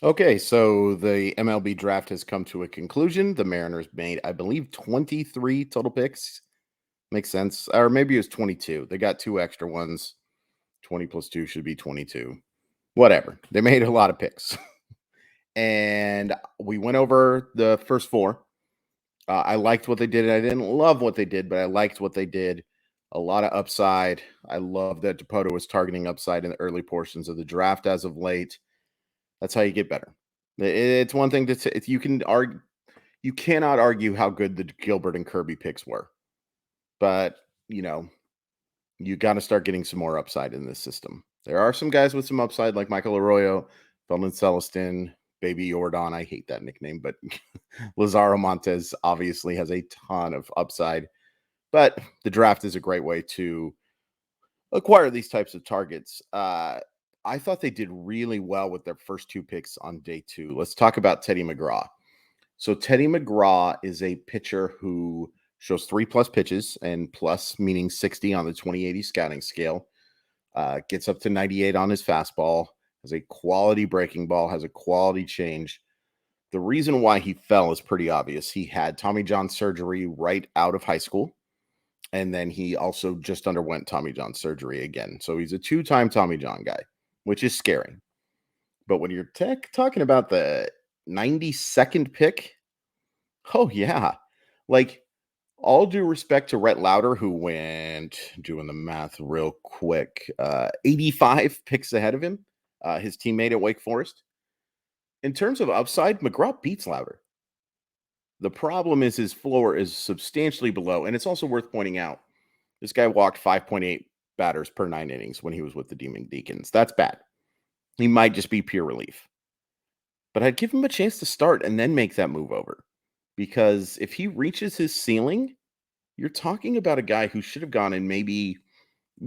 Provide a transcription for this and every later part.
Okay, so the MLB draft has come to a conclusion. The Mariners made, I believe, 23 total picks. Makes sense. Or maybe it was 22. They got two extra ones. 20 plus 2 should be 22. Whatever. They made a lot of picks. And we went over the first four. I liked what they did. I didn't love what they did, but I liked what they did. A lot of upside. I love that Depoto was targeting upside in the early portions of the draft as of late. That's how you get better. It's one thing to say, you can argue, you cannot argue how good the Gilbert and Kirby picks were, but you know you got to start getting some more upside in this system. There are some guys with some upside, like Michael Arroyo, Felton Celestin, Baby Jordan. I hate that nickname, but Lazaro Montes obviously has a ton of upside. But the draft is a great way to acquire these types of targets. I thought they did really well with their first two picks on day two. Let's talk about Teddy McGraw. So Teddy McGraw is a pitcher who shows 3+ pitches, and plus meaning 60 on the 2080 scouting scale. Gets up to 98 on his fastball, has a quality breaking ball, has a quality change. The reason why he fell is pretty obvious. He had Tommy John surgery right out of high school, and then he also just underwent Tommy John surgery again. So he's a two-time Tommy John guy, which is scary. But when you're talking about the 92nd pick, oh yeah, like all due respect to Rhett Lauder, who went doing the math real quick, 85 picks ahead of him, his teammate at Wake Forest. In terms of upside, McGraw beats Lauder. The problem is his floor is substantially below, and it's also worth pointing out this guy walked 5.8 batters per 9 innings when he was with the Demon Deacons. That's bad. He might just be pure relief. But I'd give him a chance to start and then make that move over. Because if he reaches his ceiling, you're talking about a guy who should have gone in maybe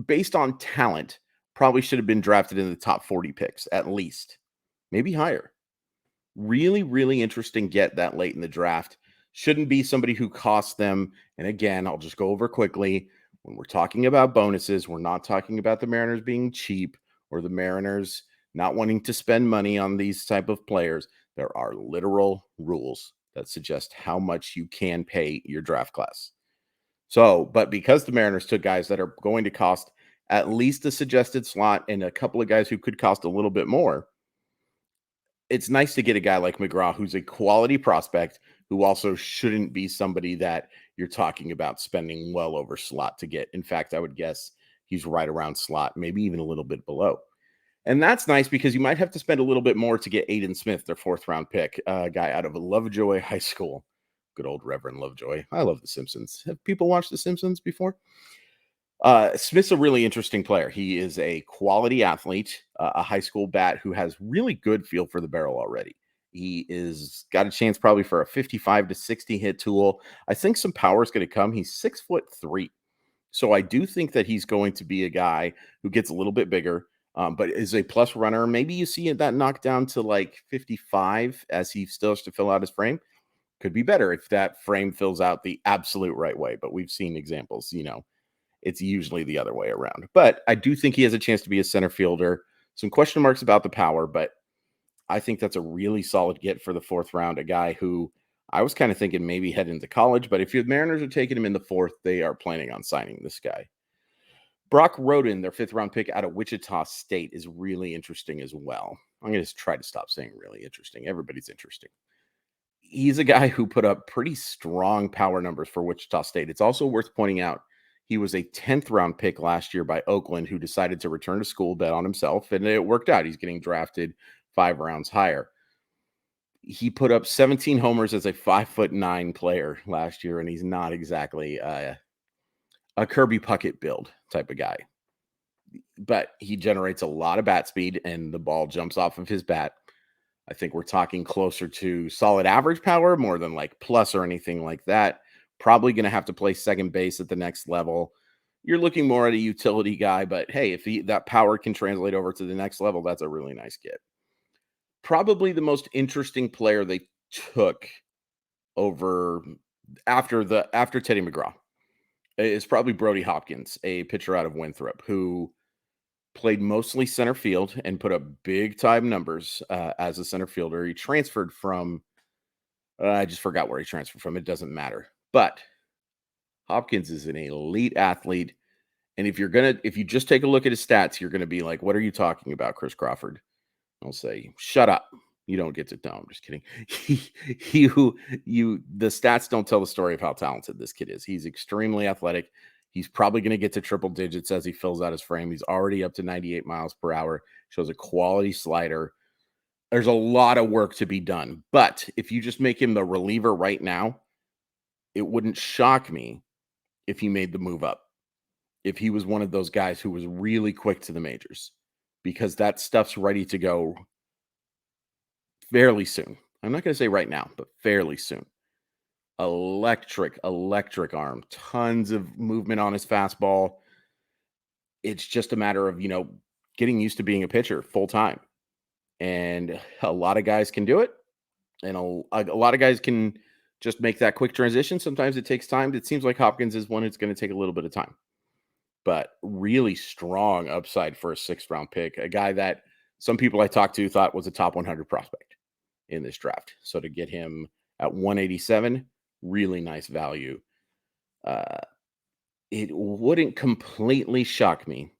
based on talent, probably should have been drafted in the top 40 picks at least, maybe higher. Really, really interesting get that late in the draft. Shouldn't be somebody who costs them. And again, I'll just go over quickly. When we're talking about bonuses, we're not talking about the Mariners being cheap or the Mariners not wanting to spend money on these type of players. There are literal rules that suggest how much you can pay your draft class. So, but because the Mariners took guys that are going to cost at least a suggested slot and a couple of guys who could cost a little bit more, it's nice to get a guy like McGraw who's a quality prospect who also shouldn't be somebody that you're talking about spending well over slot to get. In fact, I would guess he's right around slot, maybe even a little bit below. And that's nice because you might have to spend a little bit more to get Aiden Smith, their fourth round pick, guy out of Lovejoy High School. Good old Reverend Lovejoy. I love The Simpsons. Have people watched The Simpsons before? Smith's a really interesting player. He is a quality athlete, a high school bat who has really good feel for the barrel already. He is got a chance probably for a 55 to 60 hit tool. I think some power is going to come. He's 6'3". So I do think that he's going to be a guy who gets a little bit bigger, but is a plus runner. Maybe you see that knocked down to like 55 as he still has to fill out his frame. Could be better if that frame fills out the absolute right way. But we've seen examples, it's usually the other way around. But I do think he has a chance to be a center fielder. Some question marks about the power, but I think that's a really solid get for the fourth round. A guy who I was kind of thinking maybe head into college, but if the Mariners are taking him in the fourth, they are planning on signing this guy. Brock Roden, their fifth round pick out of Wichita State, is really interesting as well. I'm going to try to stop saying really interesting. Everybody's interesting. He's a guy who put up pretty strong power numbers for Wichita State. It's also worth pointing out he was a 10th round pick last year by Oakland, who decided to return to school, bet on himself, and it worked out. He's getting drafted 5 rounds higher. He put up 17 homers as a 5'9" player last year, and he's not exactly a Kirby Puckett build type of guy. But he generates a lot of bat speed, and the ball jumps off of his bat. I think we're talking closer to solid average power more than like plus or anything like that. Probably going to have to play second base at the next level. You're looking more at a utility guy, but hey, if that power can translate over to the next level, that's a really nice get. Probably the most interesting player they took over after Teddy McGraw is probably Brody Hopkins, a pitcher out of Winthrop, who Played mostly center field and put up big time numbers as a center fielder. He transferred from, I just forgot where he transferred from. It doesn't matter. But Hopkins is an elite athlete. And if you just take a look at his stats, you're gonna be like, "What are you talking about, Chris Crawford?" I'll say, "Shut up. You don't get to." No, I'm just kidding. The stats don't tell the story of how talented this kid is. He's extremely athletic. He's probably going to get to triple digits as he fills out his frame. He's already up to 98 miles per hour. Shows a quality slider. There's a lot of work to be done. But if you just make him the reliever right now, it wouldn't shock me if he made the move up. If he was one of those guys who was really quick to the majors, because that stuff's ready to go fairly soon. I'm not going to say right now, but fairly soon. Electric arm, tons of movement on his fastball. It's just a matter of, getting used to being a pitcher full time. And a lot of guys can do it. And a lot of guys can just make that quick transition. Sometimes it takes time. It seems like Hopkins is one it's going to take a little bit of time. But really strong upside for a 6th-round pick. A guy that some people I talked to thought was a top 100 prospect in this draft. So to get him at 187, really nice value. It wouldn't completely shock me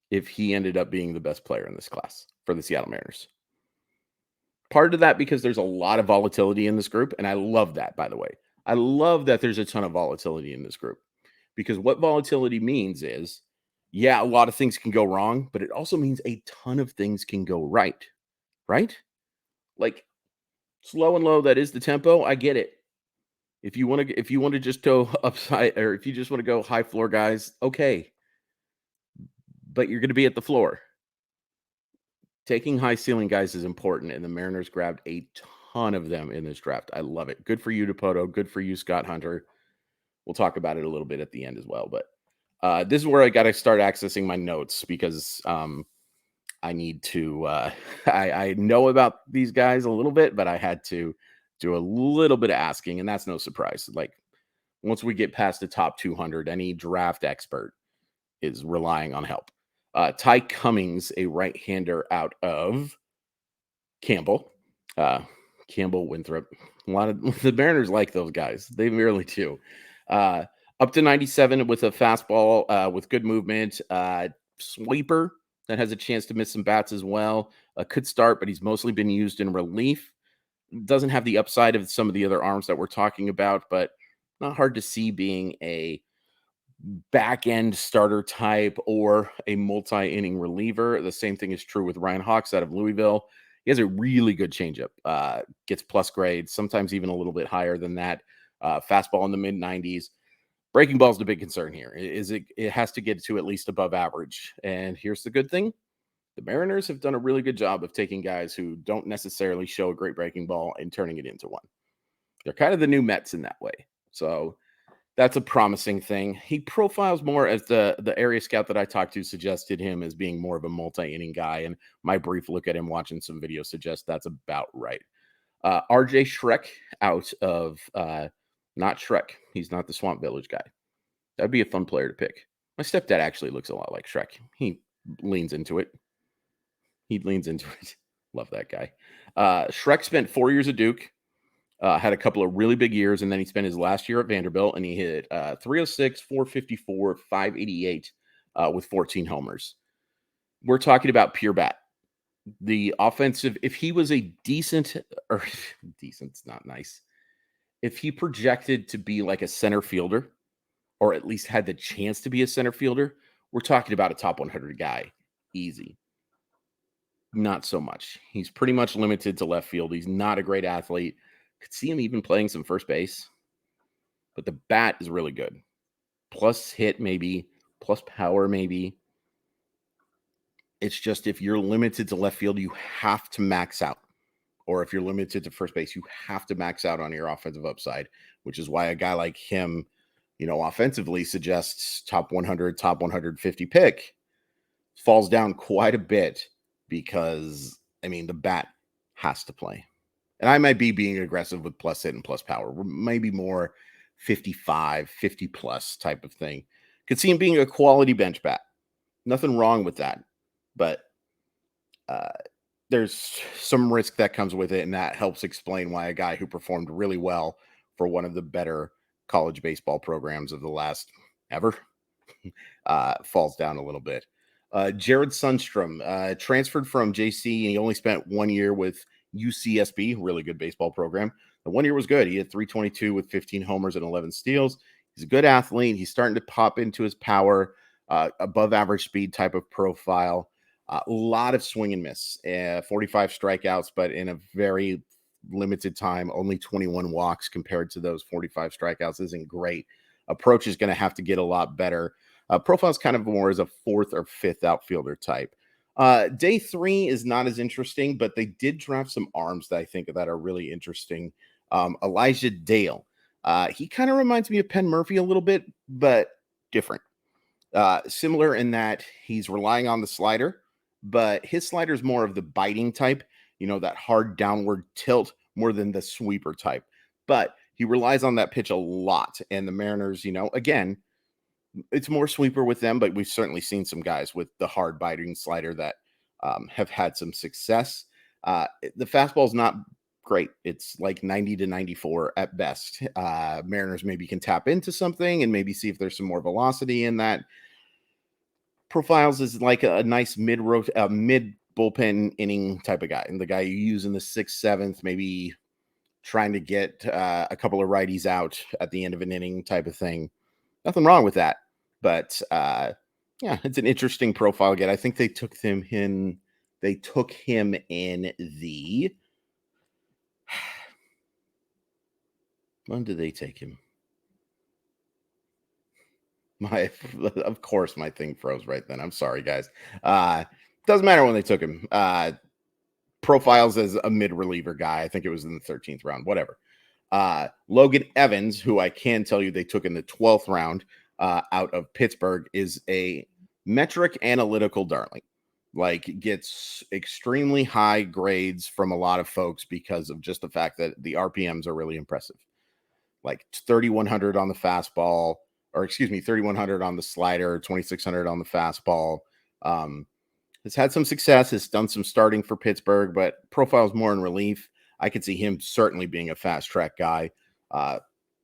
if he ended up being the best player in this class for the Seattle Mariners. Part of that because there's a lot of volatility in this group, and I love that, by the way. I love that there's a ton of volatility in this group, because what volatility means is, yeah, a lot of things can go wrong, but it also means a ton of things can go right, right? Like slow and low, that is the tempo. I get it. If you want to just go upside, or if you just want to go high floor guys, okay. But you're going to be at the floor. Taking high ceiling guys is important, and the Mariners grabbed a ton of them in this draft. I love it. Good for you, Dipoto. Good for you, Scott Hunter. We'll talk about it a little bit at the end as well. But this is where I got to start accessing my notes, because I need to. I know about these guys a little bit, but I had to do a little bit of asking, and that's no surprise. Like, once we get past the top 200, any draft expert is relying on help. Ty Cummings, a right-hander out of Campbell. Campbell, Winthrop. A lot of the Mariners like those guys. They really do. Up to 97 with a fastball with good movement. Sweeper that has a chance to miss some bats as well. Could start, but he's mostly been used in relief. Doesn't have the upside of some of the other arms that we're talking about, but not hard to see being a back end starter type or a multi-inning reliever. The same thing is true with Ryan Hawks out of Louisville. He has a really good changeup, gets plus grades, sometimes even a little bit higher than that. Fastball in the mid 90s. Breaking ball is the big concern here. It has to get to at least above average. And here's the good thing. The Mariners have done a really good job of taking guys who don't necessarily show a great breaking ball and turning it into one. They're kind of the new Mets in that way. So that's a promising thing. He profiles more as the area scout that I talked to suggested him as being more of a multi-inning guy, and my brief look at him watching some videos suggests that's about right. RJ Shrek out of not Shrek. He's not the Swamp Village guy. That'd be a fun player to pick. My stepdad actually looks a lot like Shrek. He leans into it. Love that guy. Shrek spent 4 years at Duke. Had a couple of really big years, and then he spent his last year at Vanderbilt, and he hit 306, 454, 588 with 14 homers. We're talking about pure bat. The offensive, if he was a decent's not nice. If he projected to be like a center fielder, or at least had the chance to be a center fielder, we're talking about a top 100 guy. Easy. Not so much. He's pretty much limited to left field. He's not a great athlete. Could see him even playing some first base, but the bat is really good. Plus hit, maybe, plus power, maybe. It's just if you're limited to left field, you have to max out. Or if you're limited to first base, you have to max out on your offensive upside, which is why a guy like him, offensively suggests top 100, top 150 pick. Falls down quite a bit because, the bat has to play. And I might be being aggressive with plus hit and plus power. Maybe more 55, 50 plus type of thing. Could see him being a quality bench bat. Nothing wrong with that. But uh, there's some risk that comes with it, and that helps explain why a guy who performed really well for one of the better college baseball programs of the last ever falls down a little bit. Jared Sundstrom transferred from JC, and he only spent 1 year with UCSB, really good baseball program. The 1 year was good. He had 322 with 15 homers and 11 steals. He's a good athlete. He's starting to pop into his power, above average speed type of profile. A lot of swing and miss, 45 strikeouts, but in a very limited time, only 21 walks compared to those 45 strikeouts isn't great. Approach is going to have to get a lot better. Profile's kind of more as a fourth or fifth outfielder type. Day 3 is not as interesting, but they did draft some arms that I think that are really interesting. Elijah Dale. He kind of reminds me of Penn Murphy a little bit, but different. Similar in that he's relying on the slider, but his slider is more of the biting type, that hard downward tilt more than the sweeper type. But he relies on that pitch a lot. And the Mariners, again, it's more sweeper with them, but we've certainly seen some guys with the hard biting slider that have had some success. The fastball is not great. It's like 90 to 94 at best. Mariners maybe can tap into something and maybe see if there's some more velocity in that. Profiles is like a nice mid bullpen inning type of guy, and the guy you use in the 6th, 7th, maybe trying to get a couple of righties out at the end of an inning type of thing. Nothing wrong with that, but yeah, it's an interesting profile. Again, I think they took him in. They took him in the. When did they take him? Of course, my thing froze right then. I'm sorry, guys. Doesn't matter when they took him. Profiles as a mid reliever guy. I think it was in the 13th round. Whatever. Logan Evans, who I can tell you they took in the 12th round out of Pittsburgh, is a metric analytical darling. Like, gets extremely high grades from a lot of folks because of just the fact that the RPMs are really impressive. Like 3,100 on the fastball, or excuse me, 3,100 on the slider, 2,600 on the fastball. Has had some success, has done some starting for Pittsburgh, but profiles more in relief. I could see him certainly being a fast track guy.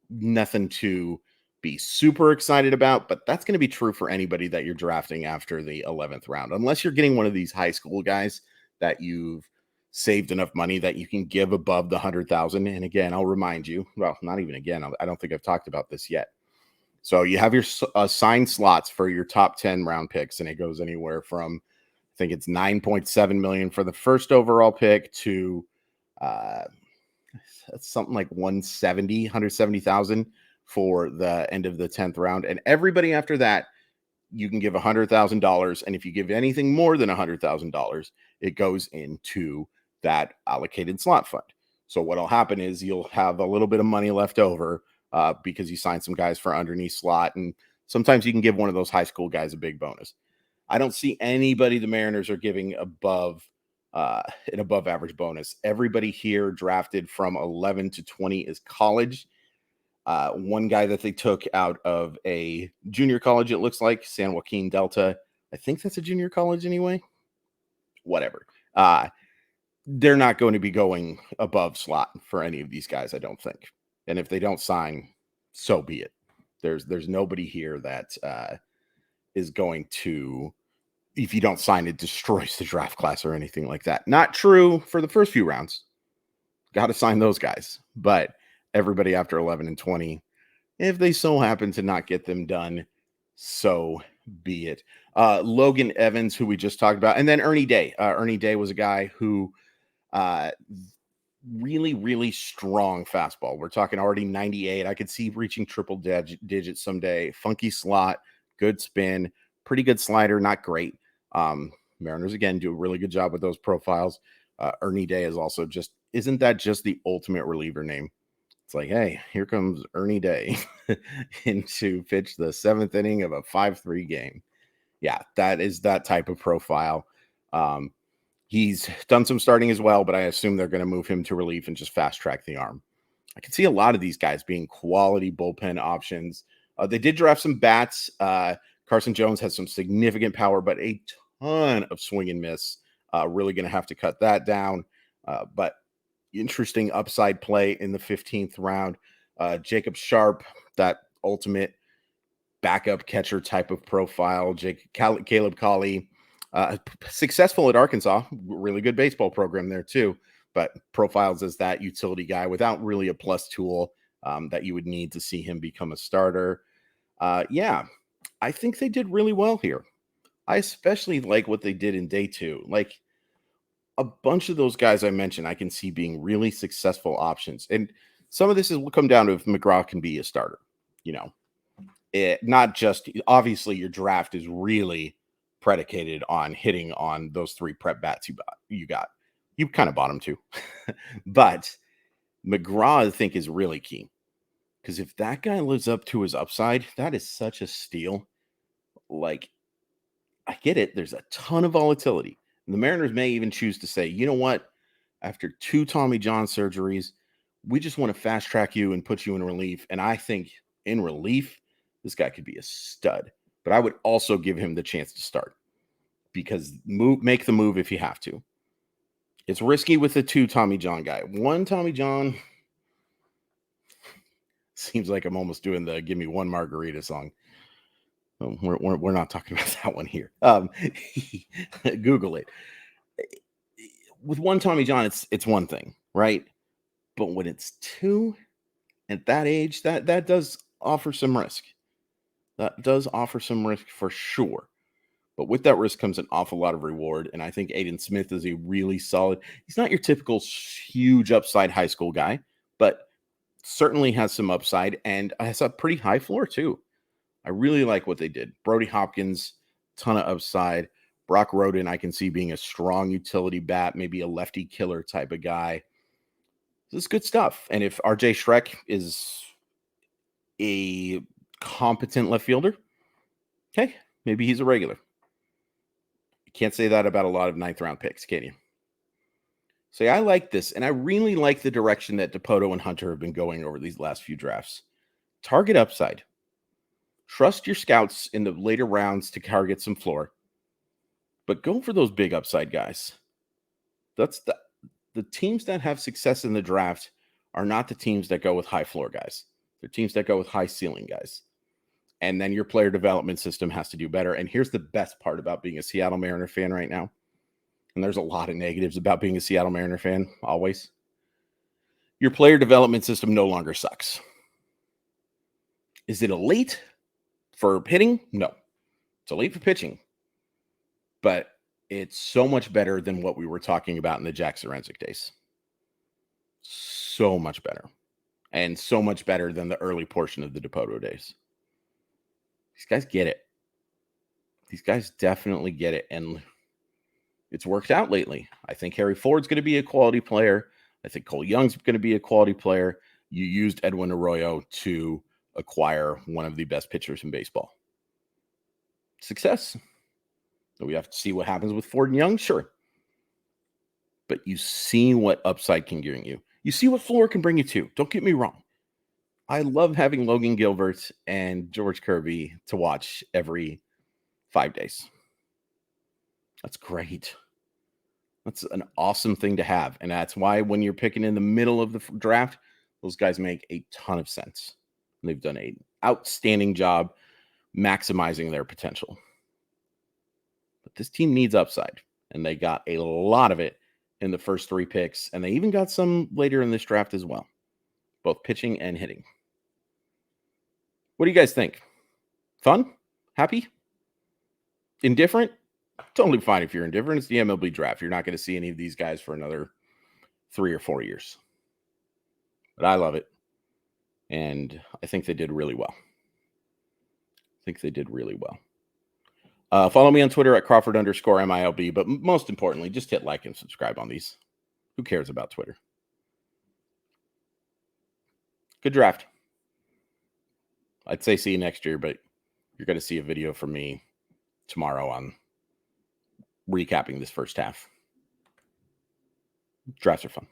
Nothing to be super excited about, but that's going to be true for anybody that you're drafting after the 11th round, unless you're getting one of these high school guys that you've saved enough money that you can give above the 100,000. And again, I'll remind you, well, not even again, I don't think I've talked about this yet. So you have your assigned slots for your top 10 round picks, and it goes anywhere from, I think it's 9.7 million for the first overall pick to something like 170,000 for the end of the 10th round. And everybody after that, you can give $100,000. And if you give anything more than $100,000, it goes into that allocated slot fund. So what'll happen is you'll have a little bit of money left over because you signed some guys for underneath slot. And sometimes you can give one of those high school guys a big bonus. I don't see anybody the Mariners are giving above an above average bonus. Everybody here drafted from 11 to 20 is college. One guy that they took out of a junior college, it looks like San Joaquin Delta. I think that's a junior college anyway. Whatever. They're not going to be going above slot for any of these guys, I don't think. And if they don't sign, so be it. There's nobody here that is going to, if you don't sign, it destroys the draft class or anything like that. Not true for the first few rounds. Got to sign those guys. But everybody after 11 and 20, if they so happen to not get them done, so be it. Logan Evans, who we just talked about, and then Ernie Day. Ernie Day was a guy who really, really strong fastball. We're talking already 98. I could see reaching triple digits someday. Funky slot, good spin, pretty good slider, not great. Mariners, again, do a really good job with those profiles. Ernie Day is also just, isn't that just the ultimate reliever name? It's like, hey, here comes Ernie Day into pitch the 7th inning of a 5-3 game. Yeah, that is that type of profile. He's done some starting as well, but I assume they're going to move him to relief and just fast track the arm. I can see a lot of these guys being quality bullpen options. They did draft some bats. Carson Jones has some significant power, but a ton of swing and miss. Really going to have to cut that down. But interesting upside play in the 15th round. Jacob Sharp, that ultimate backup catcher type of profile. Caleb Colley, successful at Arkansas, really good baseball program there too, but profiles as that utility guy without really a plus tool that you would need to see him become a starter. Yeah, I think they did really well here. I especially like what they did in day two. Like a bunch of those guys I mentioned, I can see being really successful options. And some of this will come down to if McGraw can be a starter, you know. Not just obviously your draft is really predicated on hitting on those 3 prep bats you got. You kind of bought them too. But McGraw, I think, is really key. Because if that guy lives up to his upside, that is such a steal. Like, I get it. There's a ton of volatility. And the Mariners may even choose to say, you know what? After 2 Tommy John surgeries, we just want to fast track you and put you in relief. And I think in relief, this guy could be a stud. But I would also give him the chance to start because make the move if you have to. It's risky with the 2 Tommy John guy. 1 Tommy John seems like I'm almost doing the "Give Me One Margarita" song. We're not talking about that one here. Google it. With 1 Tommy John, it's one thing, right? But when it's 2 at that age, that does offer some risk. That does offer some risk for sure. But with that risk comes an awful lot of reward. And I think Aiden Smith is a really solid. He's not your typical huge upside high school guy, but certainly has some upside and has a pretty high floor too. I really like what they did. Brody Hopkins, ton of upside. Brock Roden, I can see being a strong utility bat, maybe a lefty killer type of guy. This is good stuff. And if RJ Schreck is a competent left fielder, okay, maybe he's a regular. You can't say that about a lot of 9th round picks, can you? So yeah, I like this, and I really like the direction that Dipoto and Hunter have been going over these last few drafts. Target upside. Trust your scouts in the later rounds to target some floor, but go for those big upside guys. That's the teams that have success in the draft are not the teams that go with high floor guys. They're teams that go with high ceiling guys. And then your player development system has to do better. And here's the best part about being a Seattle Mariner fan right now. And there's a lot of negatives about being a Seattle Mariner fan, always. Your player development system no longer sucks. Is it elite for hitting? No. It's elite for pitching. But it's so much better than what we were talking about in the Jack Sorensic days. So much better. And so much better than the early portion of the Dipoto days. These guys get it. These guys definitely get it. And it's worked out lately. I think Harry Ford's going to be a quality player. I think Cole Young's going to be a quality player. You used Edwin Arroyo to acquire one of the best pitchers in baseball. Success. We have to see what happens with Ford and Young, sure. But you see what upside can bring you. You see what floor can bring you to. Don't get me wrong. I love having Logan Gilbert and George Kirby to watch every 5 days. That's great. That's an awesome thing to have. And that's why when you're picking in the middle of the draft, those guys make a ton of sense. And they've done an outstanding job maximizing their potential. But this team needs upside, and they got a lot of it in the first 3 picks, and they even got some later in this draft as well, both pitching and hitting. What do you guys think? Fun? Happy? Indifferent? Totally fine if you're indifferent. It's the MLB draft. You're not going to see any of these guys for another 3 or 4 years. But I love it. And I think they did really well. Follow me on Twitter at Crawford_MILB. But most importantly, just hit like and subscribe on these. Who cares about Twitter? Good draft. I'd say see you next year, but you're going to see a video from me tomorrow on recapping this first half. Drafts are fun.